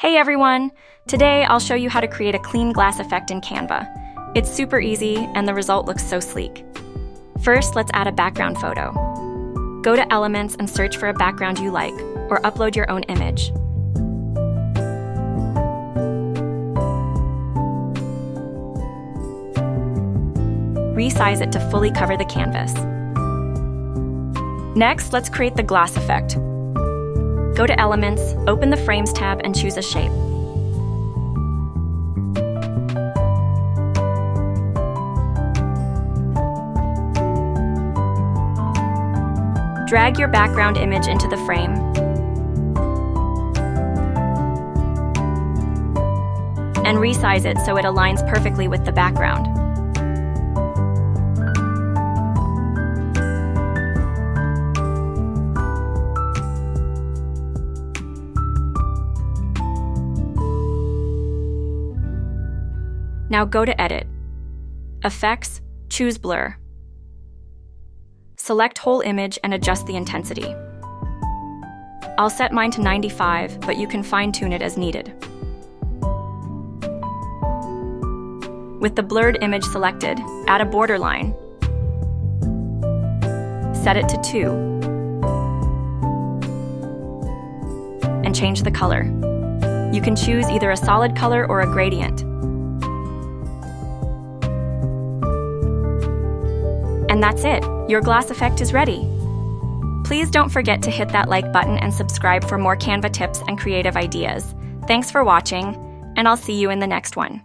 Hey everyone! Today I'll show you how to create a clean glass effect in Canva. It's super easy and the result looks so sleek. First, let's add a background photo. Go to Elements and search for a background you like, or upload your own image. Resize it to fully cover the canvas. Next, let's create the glass effect. Go to Elements, open the Frames tab, and choose a shape. Drag your background image into the frame. And resize it so it aligns perfectly with the background. Now go to Edit. Effects, choose Blur. Select whole image and adjust the intensity. I'll set mine to 95, but you can fine-tune it as needed. With the blurred image selected, add a border line. Set it to 2. And change the color. You can choose either a solid color or a gradient. And that's it. Your glass effect is ready. Please don't forget to hit that like button and subscribe for more Canva tips and creative ideas. Thanks for watching, and I'll see you in the next one.